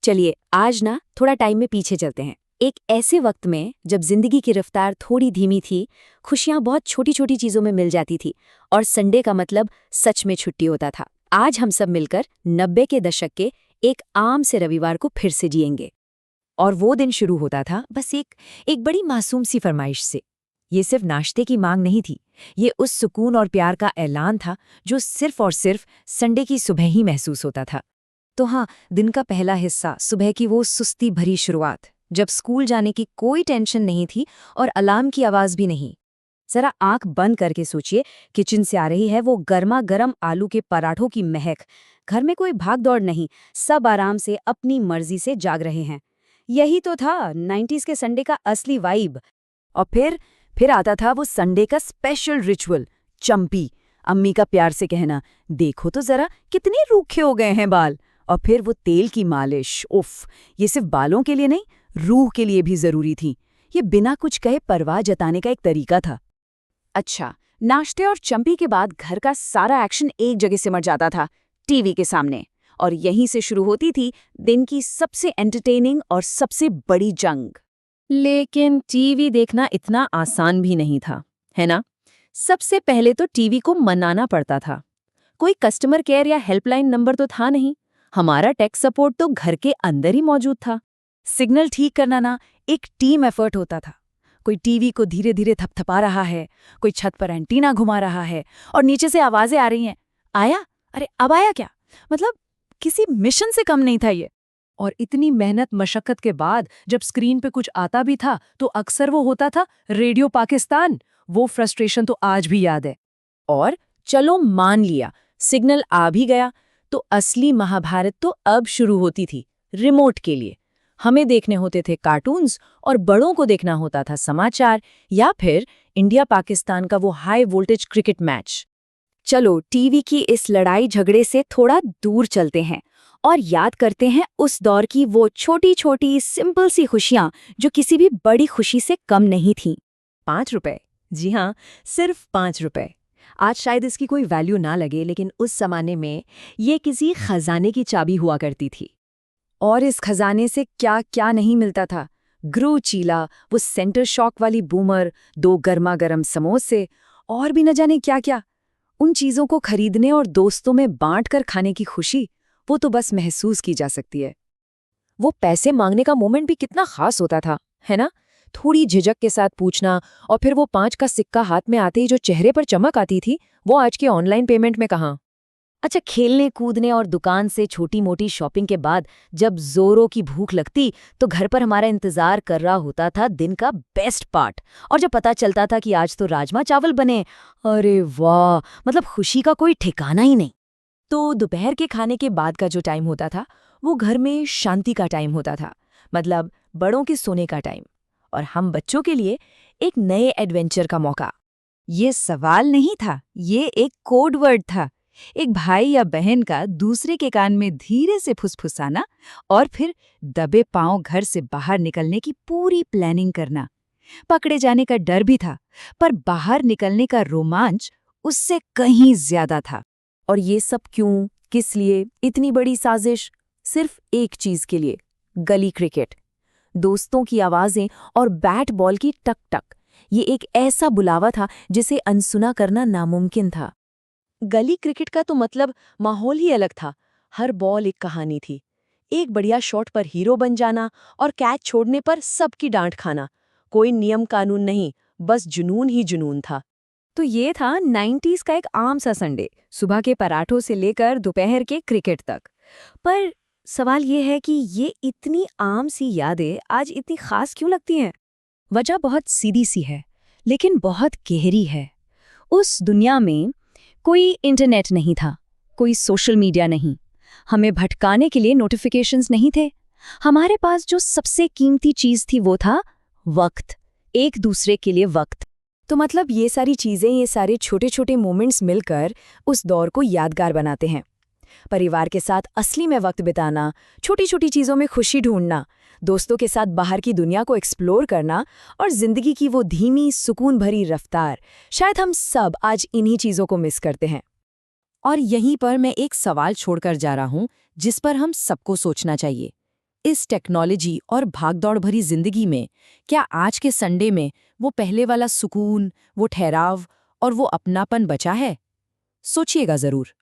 चलिए आज ना थोड़ा टाइम में पीछे चलते हैं। एक ऐसे वक्त में जब जिंदगी की रफ्तार थोड़ी धीमी थी, खुशियां बहुत छोटी छोटी चीजों में मिल जाती थी और संडे का मतलब सच में छुट्टी होता था। आज हम सब मिलकर 90 के दशक के एक आम से रविवार को फिर से जिएंगे। और वो दिन शुरू होता था बस एक बड़ी मासूम सी फरमाइश से। ये सिर्फ नाश्ते की मांग नहीं थी, ये उस सुकून और प्यार का ऐलान था जो सिर्फ और सिर्फ संडे की सुबह ही महसूस होता था। तो हाँ, दिन का पहला हिस्सा, सुबह की वो सुस्ती भरी शुरुआत, जब स्कूल जाने की कोई टेंशन नहीं थी और अलार्म की आवाज भी नहीं। जरा आंख बंद करके सोचिए, किचन से आ रही है वो गर्मा गर्म आलू के पराठों की महक। घर में कोई भाग दौड़ नहीं, सब आराम से अपनी मर्जी से जाग रहे हैं। यही तो था 90s के संडे का असली वाइब। और फिर आता था वो संडे का स्पेशल रिचुअल, चंपी। अम्मी का प्यार से कहना, देखो तो जरा कितने रूखे हो गए हैं बाल। और फिर वो तेल की मालिश, उफ, ये सिर्फ बालों के लिए नहीं, रूह के लिए भी जरूरी थी। ये बिना कुछ कहे परवाह जताने का एक तरीका था। अच्छा, नाश्ते और चंपी के बाद घर का सारा एक्शन एक जगह सिमट जाता था, टीवी के सामने। और यहीं से शुरू होती थी दिन की सबसे एंटरटेनिंग और सबसे बड़ी जंग। लेकिन टीवी देखना इतना आसान भी नहीं था, है ना? सबसे पहले तो टीवी को मनाना पड़ता था। कोई कस्टमर केयर या हेल्पलाइन नंबर तो था नहीं। हमारा टेक सपोर्ट तो घर के अंदर ही मौजूद था। सिग्नल ठीक करना ना एक टीम एफर्ट होता था। कोई टीवी को धीरे धीरे थपथपा रहा है, कोई छत पर एंटीना घुमा रहा है और नीचे से आवाजें आ रही हैं, आया? अरे अब आया क्या? मतलब किसी मिशन से कम नहीं था ये। और इतनी मेहनत मशक्कत के बाद जब स्क्रीन पे कुछ आता भी था तो अक्सर वो होता था रेडियो पाकिस्तान। वो फ्रस्ट्रेशन तो आज भी याद है। और चलो मान लिया सिग्नल आ भी गया, तो असली महाभारत तो अब शुरू होती थी। रिमोट के लिए हमें देखने होते थे कार्टून्स और बड़ों को देखना होता था समाचार या फिर इंडिया पाकिस्तान का वो हाई वोल्टेज क्रिकेट मैच। चलो टीवी की इस लड़ाई झगड़े से थोड़ा दूर चलते हैं और याद करते हैं उस दौर की वो छोटी छोटी सिंपल सी खुशियां जो किसी भी बड़ी खुशी से कम नहीं थीं। 5 रुपए, जी हाँ, सिर्फ 5 रुपए। आज शायद इसकी कोई वैल्यू ना लगे, लेकिन उस जमाने में ये किसी खजाने की चाबी हुआ करती थी। और इस खजाने से क्या क्या नहीं मिलता था। ग्रू चीला, वो सेंटर शॉक वाली बूमर, 2 गर्मा गर्म समोसे और भी न जाने क्या क्या। उन चीजों को खरीदने और दोस्तों में बांट कर खाने की खुशी, वो तो बस महसूस की जा सकती है। वो पैसे मांगने का मोमेंट भी कितना खास होता था, है ना? थोड़ी झिझक के साथ पूछना, और फिर वो 5 का सिक्का हाथ में आते ही जो चेहरे पर चमक आती थी, वो आज के ऑनलाइन पेमेंट में कहाँ। अच्छा, खेलने कूदने और दुकान से छोटी मोटी शॉपिंग के बाद जब जोरों की भूख लगती तो घर पर हमारा इंतजार कर रहा होता था दिन का बेस्ट पार्ट। और जब पता चलता था कि आज तो राजमा चावल बने, अरे वाह, मतलब खुशी का कोई ठिकाना ही नहीं। तो दोपहर के खाने के बाद का जो टाइम होता था, वो घर में शांति का टाइम होता था। मतलब बड़ों के सोने का टाइम, और हम बच्चों के लिए एक नए एडवेंचर का मौका। ये सवाल नहीं था, ये एक कोड वर्ड था। एक भाई या बहन का दूसरे के कान में धीरे से फुसफुसाना और फिर दबे पांव घर से बाहर निकलने की पूरी प्लानिंग करना। पकड़े जाने का डर भी था, पर बाहर निकलने का रोमांच उससे कहीं ज्यादा था। और ये सब क्यों, किस लिए इतनी बड़ी साजिश? सिर्फ एक चीज के लिए, गली क्रिकेट। दोस्तों की आवाजें और बैट बॉल की टक टक, ये एक ऐसा बुलावा था जिसे अनसुना करना नामुमकिन था। गली क्रिकेट का तो मतलब माहौल ही अलग था। हर बॉल एक कहानी थी। एक बढ़िया शॉट पर हीरो बन जाना और कैच छोड़ने पर सबकी डांट खाना। कोई नियम कानून नहीं, बस जुनून ही जुनून था। तो ये था 90s का एक आम सा संडे, सुबह के पराठों से लेकर दोपहर के क्रिकेट तक। पर सवाल ये है कि ये इतनी आम सी यादें आज इतनी खास क्यों लगती हैं? वजह बहुत सीधी सी है, लेकिन बहुत गहरी है। उस दुनिया में कोई इंटरनेट नहीं था, कोई सोशल मीडिया नहीं, हमें भटकाने के लिए नोटिफिकेशंस नहीं थे। हमारे पास जो सबसे कीमती चीज थी वो था वक्त, एक दूसरे के लिए वक्त। तो मतलब ये सारी चीजें, ये सारे छोटे छोटे मोमेंट्स मिलकर उस दौर को यादगार बनाते हैं। परिवार के साथ असली में वक्त बिताना, छोटी छोटी चीजों में खुशी ढूंढना, दोस्तों के साथ बाहर की दुनिया को एक्सप्लोर करना और जिंदगी की वो धीमी सुकून भरी रफ्तार, शायद हम सब आज इन्हीं चीजों को मिस करते हैं। और यहीं पर मैं एक सवाल छोड़कर जा रहा हूं जिस पर हम सबको सोचना चाहिए। इस टेक्नोलॉजी और भागदौड़ भरी जिंदगी में क्या आज के संडे में वो पहले वाला सुकून, वो ठहराव और वो अपनापन बचा है? सोचिएगा जरूर।